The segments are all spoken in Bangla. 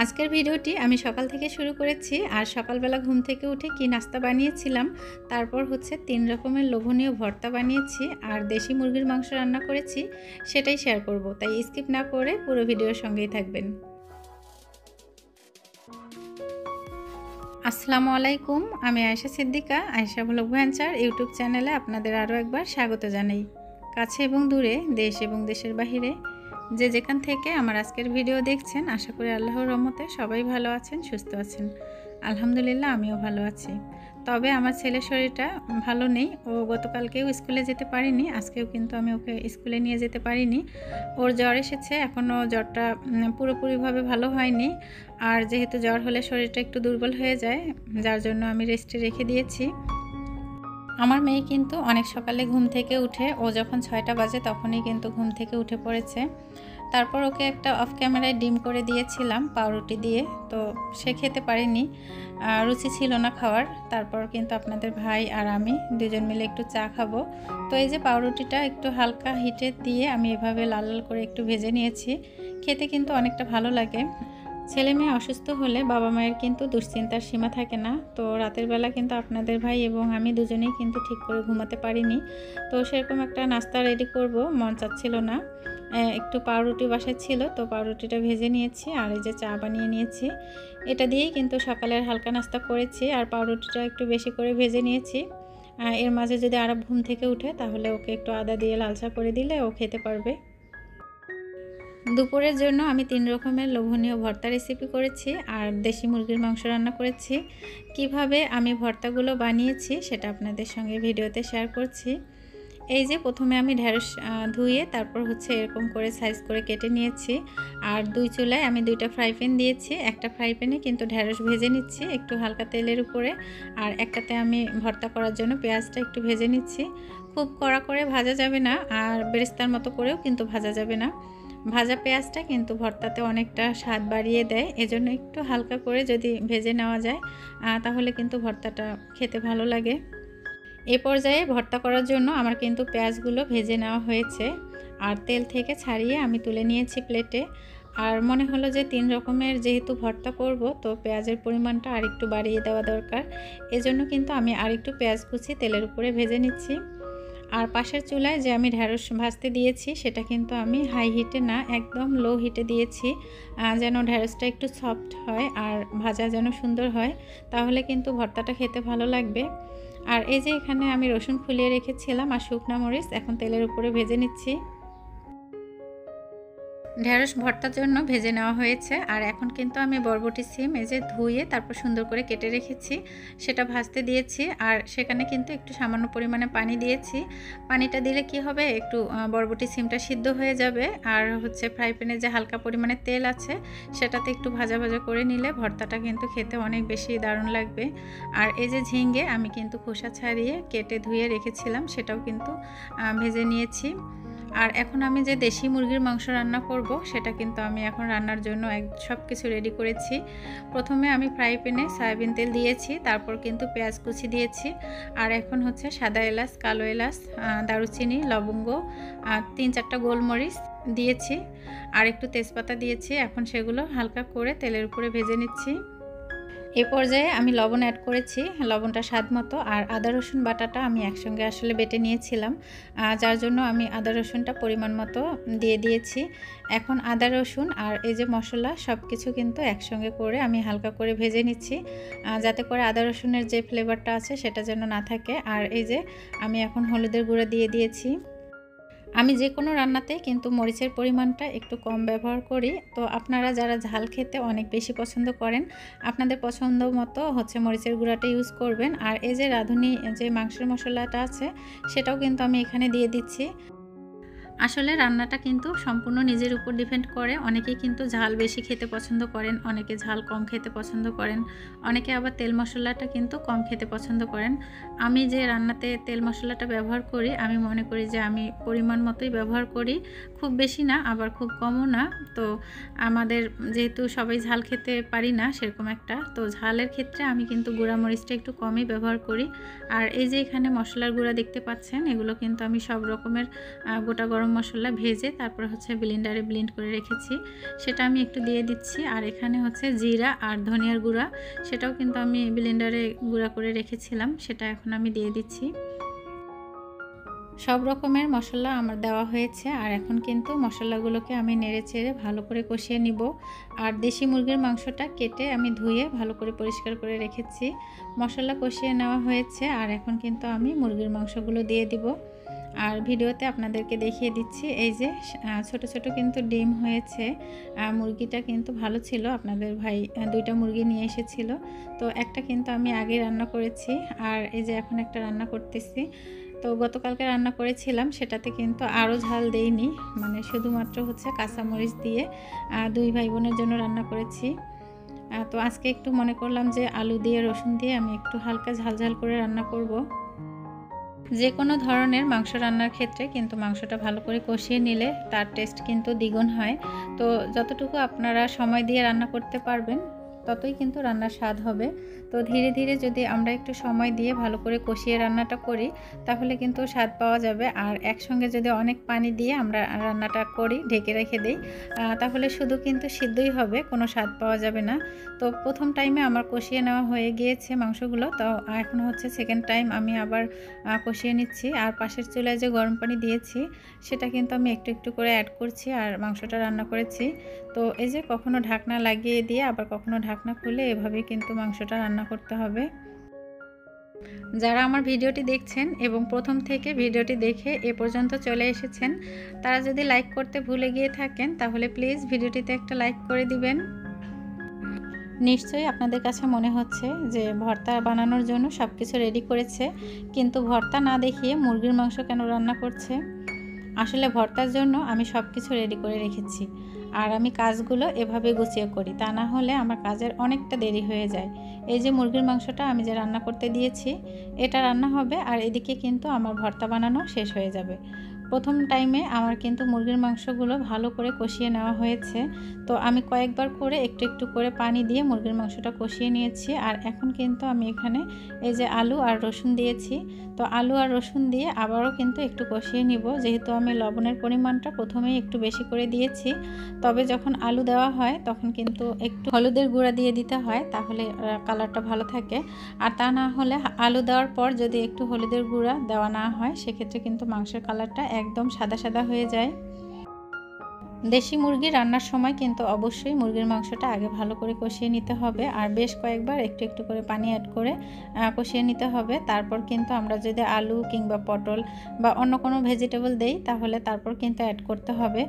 আজকের ভিডিওটি আমি সকাল থেকে শুরু করেছি। আর সকালবেলা ঘুম থেকে উঠে কি নাস্তা বানিয়েছিলাম, তারপর হচ্ছে 3 রকমের লোভনীয় ভর্তা বানিয়েছি আর দেশি মুরগির মাংস রান্না করেছি, সেটাই শেয়ার করব। তাই স্কিপ না করে পুরো ভিডিওর সঙ্গেই থাকবেন। আসসালামু আলাইকুম, আমি আয়েশা সিদ্দিকা, আয়েশা ব্লগ ভ্যাঞ্চার ইউটিউব চ্যানেলে আপনাদের আরও একবার স্বাগত জানাই। কাছে এবং দূরে, দেশ এবং দেশের বাহিরে যে যেখান থেকে আমার আজকের ভিডিও দেখছেন, আশা করি আল্লাহর রহমতে সবাই ভালো আছেন, সুস্থ আছেন। আলহামদুলিল্লাহ আমিও ভালো আছি। তবে আমার ছেলের শরীরটা ভালো নেই। ও গতকালকেও স্কুলে যেতে পারিনি, আজকেও কিন্তু আমি ওকে স্কুলে নিয়ে যেতে পারিনি। ওর জ্বর এসেছে, এখনও জ্বরটা পুরোপুরিভাবে ভালো হয়নি। আর যেহেতু জ্বর হলে শরীরটা একটু দুর্বল হয়ে যায়, যার জন্য আমি রেস্টে রেখে দিয়েছি। আমার মেয়ে কিন্তু অনেক সকালে ঘুম থেকে উঠে, ও যখন 6টা বাজে তখনই কিন্তু ঘুম থেকে উঠে পড়েছে। তারপর ওকে একটা অফ ক্যামেরায় ডিম করে দিয়েছিলাম পাউরুটি দিয়ে, তো সে খেতে পারেনি, রুচি ছিল না খাওয়ার। তারপর কিন্তু আপনাদের ভাই আর আমি দুজন মিলে একটু চা খাবো। তো এই যে পাউরুটিটা একটু হালকা হিটে দিয়ে আমি এভাবে লাল লাল করে একটু ভেজে নিয়েছি। খেতে কিন্তু অনেকটা ভালো লাগে। ছেলে মেয়ে অসুস্থ হলে বাবা মায়ের কিন্তু দুশ্চিন্তার সীমা থাকে না। তো রাতের বেলা কিন্তু আপনাদের ভাই এবং আমি দুজনেই কিন্তু ঠিক করে ঘুমাতে পারিনি। তো সেরকম একটা নাস্তা রেডি করব মন চাচ্ছিল না। একটু পাউরুটি বাসায় ছিল, তো পাউরুটিটা ভেজে নিয়েছি আর এই যে চা বানিয়ে নিয়েছি। এটা দিয়েই কিন্তু সকালের হালকা নাস্তা করেছি। আর পাউরুটিটা একটু বেশি করে ভেজে নিয়েছি। এর মাঝে যদি আরব ঘুম থেকে উঠে, তাহলে ওকে একটু আদা দিয়ে লাল চা করে দিলে ও খেতে পারবে। দুপুরের জন্য আমি 3 রকমের লোভনীয় ভর্তা রেসিপি করেছি আর দেশি মুরগির মাংস রান্না করেছি। কিভাবে আমি ভর্তাগুলো বানিয়েছি সেটা আপনাদের সঙ্গে ভিডিওতে শেয়ার করছি। এই যে প্রথমে আমি ঢেঁড়স ধুয়ে তারপর হচ্ছে এরকম করে সাইজ করে কেটে নিয়েছি। আর 2 চুলায় আমি 2টা ফ্রাই প্যান দিয়েছি। একটা ফ্রাই প্যানে কিন্তু ঢেঁড়স ভেজে নিচ্ছি একটু হালকা তেলের উপরে, আর একটাতে আমি ভর্তা করার জন্য পেঁয়াজটা একটু ভেজে নিচ্ছি। খুব কড়া করে ভাজা যাবে না, আর বেরেস্তার মতো করেও কিন্তু ভাজা যাবে না। ভাজা পেঁয়াজটা কিন্তু ভর্তাতে অনেকটা স্বাদ বাড়িয়ে দেয়, এজন্য একটু হালকা করে যদি ভেজে নেওয়া যায় তাহলে কিন্তু ভর্তাটা খেতে ভালো লাগে। এ পর্যায়ে ভর্তা করার জন্য আমার কিন্তু পেঁয়াজগুলো ভেজে নেওয়া হয়েছে আর তেল থেকে ছাড়িয়ে আমি তুলে নিয়েছি প্লেটে। আর মনে হলো যে 3 রকমের যেহেতু ভর্তা করব, তো পেঁয়াজের পরিমাণটা আরেকটু বাড়িয়ে দেওয়া দরকার। এজন্য কিন্তু আমি আরেকটু পেঁয়াজ কুচি তেলের উপরে ভেজে নিচ্ছি। আর পাশের চুলায় যে আমি ঢেঁড়স ভাজতে দিয়েছি, সেটা কিন্তু আমি হাই হিটে না, একদম লো হিটে দিয়েছি, যেন ঢেঁড়সটা একটু সফট হয় আর ভাজা যেন সুন্দর হয়, তাহলে কিন্তু ভর্তাটা খেতে ভালো লাগবে। আর এই যে এখানে আমি রসুন ফুলিয়ে রেখেছিলাম আর শুকনা মরিচ এখন তেলের উপরে ভেজে নিচ্ছি। ঢেঁড়স ভর্তার জন্য ভেজে নেওয়া হয়েছে। আর এখন কিন্তু আমি বরবটি সিম এই যে ধুয়ে তারপর সুন্দর করে কেটে রেখেছি, সেটা ভাজতে দিয়েছি। আর সেখানে কিন্তু একটু সামান্য পরিমাণে পানি দিয়েছি। পানিটা দিলে কি হবে, একটু বরবটি সিমটা সিদ্ধ হয়ে যাবে। আর হচ্ছে ফ্রাই প্যানে যে হালকা পরিমাণে তেল আছে, সেটাতে একটু ভাজা ভাজা করে নিলে ভর্তাটা কিন্তু খেতে অনেক বেশি দারুণ লাগবে। আর এই যে ঝিঙ্গে আমি কিন্তু খোসা ছাড়িয়ে কেটে ধুয়ে রেখেছিলাম, সেটাও কিন্তু ভেজে নিয়েছি। আর এখন আমি যে দেশি মুরগির মাংস রান্না করব, সেটা কিন্তু আমি এখন রান্নার জন্য সব কিছু রেডি করেছি। প্রথমে আমি ফ্রাই প্যানে সয়াবিন তেল দিয়েছি, তারপর কিন্তু পেঁয়াজ কুচি দিয়েছি। আর এখন হচ্ছে সাদা এলাচ, কালো এলাচ, দারুচিনি, লবঙ্গ, 3-4টা গোলমরিচ দিয়েছি আর একটু তেজপাতা দিয়েছি। এখন সেগুলো হালকা করে তেলের উপরে ভেজে নিচ্ছি। এ পর্যায়ে আমি লবণ অ্যাড করেছি, লবণটা স্বাদ মতো। আর আদা রসুন বাটাটা আমি একসঙ্গে আসলে বেটে নিয়েছিলাম, যার জন্য আমি আদা রসুনটা পরিমাণ মতো দিয়ে দিয়েছি। এখন আদা রসুন আর এই যে মশলা সব কিছু কিন্তু একসঙ্গে করে আমি হালকা করে ভেজে নিচ্ছি, যাতে করে আদা রসুনের যে ফ্লেভারটা আছে সেটা যেন না থাকে। আর এই যে আমি এখন হলুদের গুঁড়া দিয়ে দিয়েছি। আমি যে কোনো রান্নাতে কিন্তু মরিচের পরিমাণটা একটু কম ব্যবহার করি। তো আপনারা যারা ঝাল খেতে অনেক বেশি পছন্দ করেন, আপনাদের পছন্দ মতো হচ্ছে মরিচের গুঁড়াটা ইউজ করবেন। আর এই যে রাঁধুনি যে মাংসের মশলাটা আছে, সেটাও কিন্তু আমি এখানে দিয়ে দিচ্ছি। আসলে রান্নাটা কিন্তু সম্পূর্ণ নিজের উপর ডিপেন্ড করে। অনেকেই কিন্তু ঝাল বেশি খেতে পছন্দ করেন, অনেকে ঝাল কম খেতে পছন্দ করেন, অনেকে আবার তেল মশলাটা কিন্তু কম খেতে পছন্দ করেন। আমি যে রান্নাতে তেল মশলাটা ব্যবহার করি, আমি মনে করি যে আমি পরিমাণ মতোই ব্যবহার করি, খুব বেশি না আবার খুব কমও না। তো আমাদের যেহেতু সবাই ঝাল খেতে পারি না সেরকম একটা, তো ঝালের ক্ষেত্রে আমি কিন্তু গুঁড়া মরিচটা একটু কমই ব্যবহার করি। আর এই যে এখানে মশলার গুঁড়া দেখতে পাচ্ছেন, এগুলো কিন্তু আমি সব রকমের গোটা গরম গরম মশলা ভেজে তারপর হচ্ছে ব্লেন্ডারে ব্লেন্ড করে রেখেছি, সেটা আমি একটু দিয়ে দিচ্ছি। আর এখানে হচ্ছে জিরা আর ধনিয়ার গুঁড়া, সেটাও কিন্তু আমি ব্লেন্ডারে গুঁড়া করে রেখেছিলাম, সেটা এখন আমি দিয়ে দিচ্ছি। সব রকমের মশলা আমার দেওয়া হয়েছে। আর এখন কিন্তু মশলাগুলোকে আমি নেড়ে চেড়ে ভালো করে কষিয়ে নিব। আর দেশি মুরগির মাংসটা কেটে আমি ধুয়ে ভালো করে পরিষ্কার করে রেখেছি। মশলা কষিয়ে নেওয়া হয়েছে, আর এখন কিন্তু আমি মুরগির মাংসগুলো দিয়ে দিব। আর ভিডিওতে আপনাদেরকে দেখিয়ে দিচ্ছি, এই যে ছোট ছোট কিন্তু ডিম হয়েছে। মুরগিটা কিন্তু ভালো ছিল, আপনাদের ভাই 2টা মুরগি নিয়ে এসেছিল। তো একটা কিন্তু আমি আগে রান্না করেছি, আর এই যে এখন একটা রান্না করতেছি। তো গতকালকে রান্না করেছিলাম, সেটাতে কিন্তু আরও ঝাল দেইনি, মানে শুধুমাত্র হচ্ছে কাঁচামরিচ দিয়ে 2 ভাই বোনের জন্য রান্না করেছি। তো আজকে একটু মনে করলাম যে আলু দিয়ে রসুন দিয়ে আমি একটু হালকা ঝাল ঝাল করে রান্না করব। যে কোনো ধরনের মাংস রান্নার ক্ষেত্রে কিন্তু মাংসটা ভালো করে কষিয়ে নিলে তার টেস্ট কিন্তু দ্বিগুণ হয়। তো যতটুকু আপনারা সময় দিয়ে রান্না করতে পারবেন ততই কিন্তু রান্নার স্বাদ হবে। তো ধীরে ধীরে যদি আমরা একটু সময় দিয়ে ভালো করে কষিয়ে রান্নাটা করি তাহলে কিন্তু স্বাদ পাওয়া যাবে। আর একসঙ্গে যদি অনেক পানি দিয়ে আমরা রান্নাটা করি, ঢেকে রেখে দিই, তাহলে শুধু কিন্তু সিদ্ধই হবে, কোনো স্বাদ পাওয়া যাবে না। তো প্রথম টাইমে আমার কষিয়ে নেওয়া হয়ে গিয়েছে মাংসগুলো, তো এখন হচ্ছে সেকেন্ড টাইম আমি আবার কষিয়ে নিচ্ছি। আর পাশের চুলায় যে গরম পানি দিয়েছি সেটা কিন্তু আমি একটু একটু করে অ্যাড করছি আর মাংসটা রান্না করেছি। তো এই যে কখনো ঢাকনা লাগিয়ে দিয়ে আবার কখনো ঢাকনা খুলে এভাবেই কিন্তু মাংসটা রান্না করতে হবে। যারা আমার ভিডিওটি দেখছেন এবং প্রথম থেকে ভিডিওটি দেখে এ পর্যন্ত চলে এসেছেন, তারা যদি লাইক করতে ভুলে গিয়ে থাকেন তাহলে প্লিজ ভিডিওটিতে একটা লাইক করে দিবেন। নিশ্চয়ই আপনাদের কাছে মনে হচ্ছে যে ভর্তা বানানোর জন্য সব কিছু রেডি করেছে, কিন্তু ভর্তা না দেখিয়ে মুরগির মাংস কেন রান্না করছে। আসলে ভর্তার জন্য আমি সব কিছু রেডি করে রেখেছি, আর আমি কাজগুলো এভাবে গুছিয়ে করি, তা না হলে আমার কাজের অনেকটা দেরি হয়ে যায়। এই যে মুরগির মাংসটা আমি যে রান্না করতে দিয়েছি এটা রান্না হবে, আর এদিকে কিন্তু আমার ভর্তা বানানো শেষ হয়ে যাবে। প্রথম টাইমে আমার কিন্তু মুরগির মাংসগুলো ভালো করে কষিয়ে নেওয়া হয়েছে। তো আমি কয়েকবার করে একটু একটু করে পানি দিয়ে মুরগির মাংসটা কষিয়ে নিয়েছি। আর এখন কিন্তু আমি এখানে এই যে আলু আর রসুন দিয়েছি, তো আলু আর রসুন দিয়ে আবারও কিন্তু একটু কষিয়ে নিব। যেহেতু আমি লবণের পরিমাণটা প্রথমেই একটু বেশি করে দিয়েছি, তবে যখন আলু দেওয়া হয় তখন কিন্তু একটু হলুদের গুঁড়া দিয়ে দিতে হয়, তাহলে কালারটা ভালো থাকে। আর তা না হলে আলু দেওয়ার পর যদি একটু হলুদের গুঁড়া দেওয়া না হয় সেক্ষেত্রে কিন্তু মাংসের কালারটা একদম সাদা সাদা হয়ে যায়। দেশি মুরগি রান্নার সময় কিন্তু অবশ্যই মুরগির মাংসটা আগে ভালো করে কষিয়ে নিতে হবে, আর বেশ কয়েকবার একটু একটু করে পানি অ্যাড করে কষিয়ে নিতে হবে। তারপর কিন্তু আমরা যদি আলু কিংবা পটল বা অন্য কোনো ভেজিটেবল দেই তাহলে তারপর কিন্তু অ্যাড করতে হবে।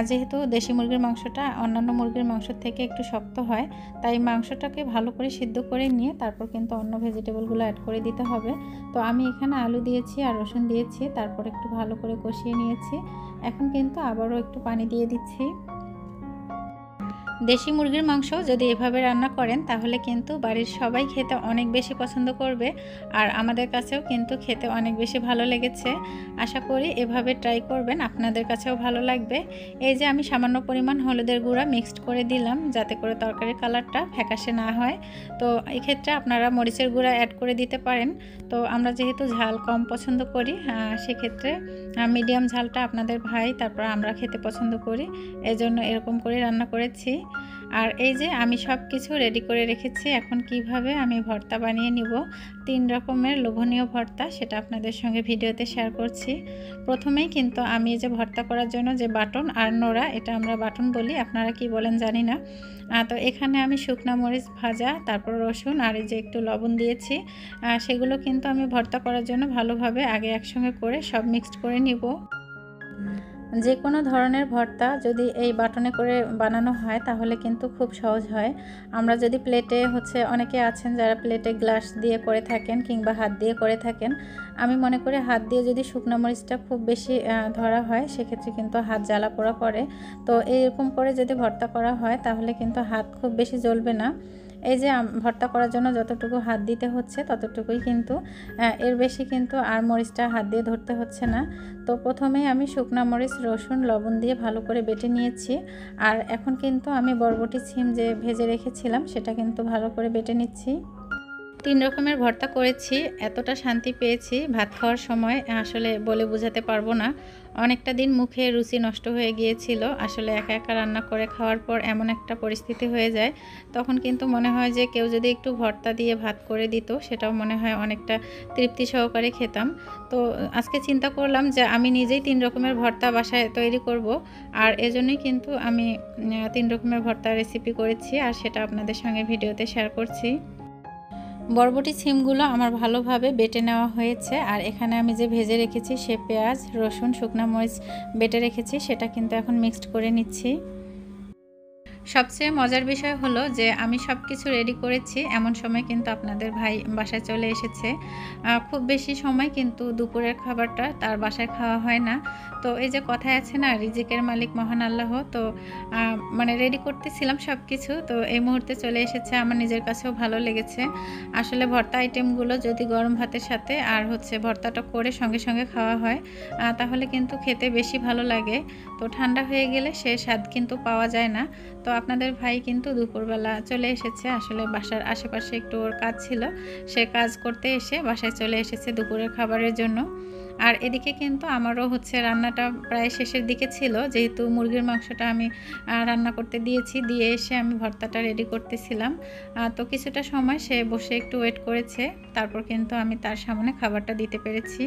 যেহেতু দেশি মুরগির মাংসটা অন্যান্য মুরগির মাংসের থেকে একটু শক্ত হয়, তাই মাংসটাকে ভালো করে সিদ্ধ করে নিয়ে তারপর কিন্তু অন্য ভেজিটেবলগুলো অ্যাড করে দিতে হবে। তো আমি এখানে আলু দিয়েছি আর রসুন দিয়েছি, তারপর একটু ভালো করে কষিয়ে নিয়েছি। এখন কিন্তু আবারও একটু পানি দিয়ে দিচ্ছি। দেশি মুরগির মাংস যদি এভাবে রান্না করেন তাহলে কিন্তু বাড়ির সবাই খেতে অনেক বেশি পছন্দ করবে, আর আমাদের কাছেও কিন্তু খেতে অনেক বেশি ভালো লেগেছে। আশা করি এভাবে ট্রাই করবেন, আপনাদের কাছেও ভালো লাগবে। এই যে আমি সামান্য পরিমাণ হলুদের গুঁড়া মিক্সড করে দিলাম যাতে করে তরকারির কালারটা ফ্যাকাশে না হয়। তো এক্ষেত্রে আপনারা মরিচের গুঁড়া অ্যাড করে দিতে পারেন। তো আমরা যেহেতু ঝাল কম পছন্দ করি সেক্ষেত্রে মিডিয়াম ঝালটা আপনাদের ভাই তারপর আমরা খেতে পছন্দ করি, এজন্য এরকম করে রান্না করেছি। আর এই যে আমি সব কিছু রেডি করে রেখেছি, এখন কিভাবে আমি ভর্তা বানিয়ে নিব 3 রকমের লোভনীয় ভর্তা সেটা আপনাদের সঙ্গে ভিডিওতে শেয়ার করছি। প্রথমেই কিন্তু আমি যে ভর্তা করার জন্য যে বাটন আর নোড়া, এটা আমরা বাটন বলি, আপনারা কি বলেন জানি না। তো এখানে আমি শুকনো মরিচ ভাজা, তারপর রসুন আর এই যে একটু লবণ দিয়েছি, সেগুলো কিন্তু আমি ভর্তা করার জন্য ভালোভাবে আগে একসঙ্গে করে সব মিক্সড করে নিব। যে কোনো ধরনের ভর্তা যদি এই বাটনে করে বানানো হয় তাহলে কিন্তু খুব সহজ হয়। আমরা যদি প্লেটে অনেকে আছেন যারা প্লেটে গ্লাস দিয়ে করে থাকেন কিংবা হাত দিয়ে করে থাকেন, আমি মনে করি হাত দিয়ে যদি শুকনো মরিচটা খুব বেশি ধরা হয় সেক্ষেত্রে কিন্তু হাত জ্বালা পোড়া করে। তো এরকম করে যদি ভর্তা করা হয় তাহলে কিন্তু হাত খুব বেশি জ্বলবে না। এই যে ভর্তা করার জন্য যতটুকু হাত দিতে হচ্ছে ততটুকুই কিন্তু, এর বেশি কিন্তু আর মরিচটা হাত দিয়ে ধরতে হচ্ছে না। তো প্রথমেই আমি শুকনো মরিচ, রসুন, লবণ দিয়ে ভালো করে বেটে নিয়েছি। আর এখন কিন্তু আমি বরবটি সিম যে ভেজে রেখেছিলাম সেটা কিন্তু ভালো করে বেটে নিচ্ছি। 3 রকমের ভর্তা করেছি, এতটা শান্তি পেয়েছি ভাত খাওয়ার সময় আসলে বলে বোঝাতে পারবো না। অনেকটা দিন মুখে রুচি নষ্ট হয়ে গিয়েছিল। আসলে একা একা রান্না করে খাওয়ার পর এমন একটা পরিস্থিতি হয়ে যায়, তখন কিন্তু মনে হয় যে কেউ যদি একটু ভর্তা দিয়ে ভাত করে দিত, সেটাও মনে হয় অনেকটা তৃপ্তি সহকারে খেতাম। তো আজকে চিন্তা করলাম যে আমি নিজেই 3 রকমের ভর্তা বাসায় তৈরি করব, আর এজন্যই কিন্তু আমি 3 রকমের ভর্তা রেসিপি করেছি, আর সেটা আপনাদের সঙ্গে ভিডিওতে শেয়ার করছি। বরবটি সিমগুলো আমার ভালোভাবে বেটে নেওয়া হয়েছে, আর এখানে আমি যে ভেজে রেখেছি সে পেঁয়াজ, রসুন, শুকনো মরিচ বেটে রেখেছি, সেটা কিন্তু এখন মিক্সড করে নিচ্ছি। সবচেয়ে মজার বিষয় হলো যে আমি সব কিছু রেডি করেছি, এমন সময় কিন্তু আপনাদের ভাই বাসায় চলে এসেছে। খুব বেশি সময় কিন্তু দুপুরের খাবারটা তার বাসায় খাওয়া হয় না। তো এই যে কথায় আছে না, রিজিকের মালিক মহান আল্লাহ, তো মানে রেডি করতেছিলাম সব কিছু, তো এই মুহূর্তে চলে এসেছে। আমার নিজের কাছেও ভালো লেগেছে। আসলে ভর্তা আইটেমগুলো যদি গরম ভাতের সাথে আর ভর্তাটা করে সঙ্গে সঙ্গে খাওয়া হয়, তাহলে কিন্তু খেতে বেশি ভালো লাগে। তো ঠান্ডা হয়ে গেলে সে স্বাদ কিন্তু পাওয়া যায় না। তো আপনাদের ভাই কিন্তু দুপুরবেলা চলে এসেছে, আসলে বাসার আশেপাশে একটু ওর কাজ ছিল, সে কাজ করতে এসে বাসায় চলে এসেছে দুপুরের খাবারের জন্য। আর এদিকে কিন্তু আমারও রান্নাটা প্রায় শেষের দিকে ছিল, যেহেতু মুরগির মাংসটা আমি রান্না করতে দিয়েছি, দিয়ে এসে আমি ভর্তাটা রেডি করতেছিলাম। তো কিছুটা সময় সে বসে একটু ওয়েট করেছে, তারপর কিন্তু আমি তার সামনে খাবারটা দিতে পেরেছি।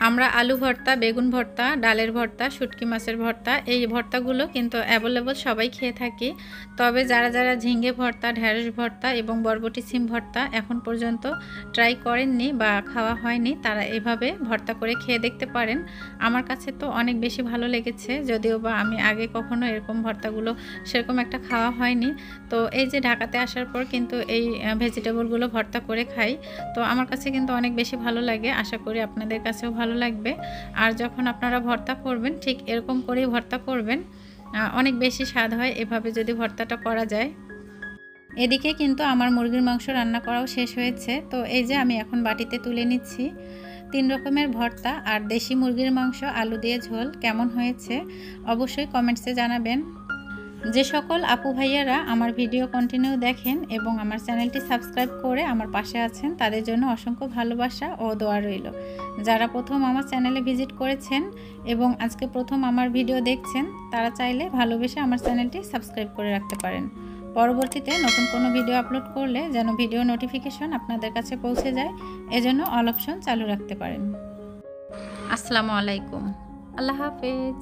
আমরা আলু ভর্তা, বেগুন ভর্তা, ডালের ভর্তা, শুটকি মাছের ভর্তা, এই ভর্তাগুলো কিন্তু অ্যাভেলেবল সবাই খেয়ে থাকি। তবে যারা যারা ঝিঙ্গে ভর্তা, ঢেঁড়স ভর্তা এবং বরবটি সিম ভর্তা এখন পর্যন্ত ট্রাই করেননি বা খাওয়া হয়নি, তারা এভাবে ভর্তা করে খেয়ে দেখতে পারেন। আমার কাছে তো অনেক বেশি ভালো লেগেছে, যদিও বা আমি আগে কখনো এরকম ভর্তাগুলো সেরকম একটা খাওয়া হয়নি। তো এই যে ঢাকাতে আসার পর কিন্তু এই ভেজিটেবলগুলো ভর্তা করে খাই, তো আমার কাছে কিন্তু অনেক বেশি ভালো লাগে। আশা করি আপনাদের কাছেও ভালো লাগবে। আর যখন আপনারা ভর্তা করবেন ঠিক এরকম করেই ভর্তা করবেন, অনেক বেশি স্বাদ হয় এভাবে যদি ভর্তাটা করা যায়। এদিকে কিন্তু আমার মুরগির মাংস রান্না করাও শেষ হয়েছে। তো এই যে আমি এখন বাটিতে তুলে নিচ্ছি 3 রকমের ভর্তা আর দেশি মুরগির মাংস আলু দিয়ে ঝোল কেমন হয়েছে অবশ্যই কমেন্টসে জানাবেন। যে সকল আপু ভাইয়ারা আমার ভিডিও কন্টিনিউ দেখেন এবং আমার চ্যানেলটি সাবস্ক্রাইব করে আমার পাশে আছেন, তাদের জন্য অসংখ্য ভালোবাসা ও দোয়া রইল। যারা প্রথম আমার চ্যানেলে ভিজিট করেছেন এবং আজকে প্রথম আমার ভিডিও দেখছেন, তারা চাইলে ভালোবেসে আমার চ্যানেলটি সাবস্ক্রাইব করে রাখতে পারেন। পরবর্তীতে নতুন কোনো ভিডিও আপলোড করলে যেন ভিডিও নোটিফিকেশন আপনাদের কাছে পৌঁছে যায়, এজন্য অল অপশন চালু রাখতে পারেন। আসসালামু আলাইকুম, আল্লাহ হাফেজ।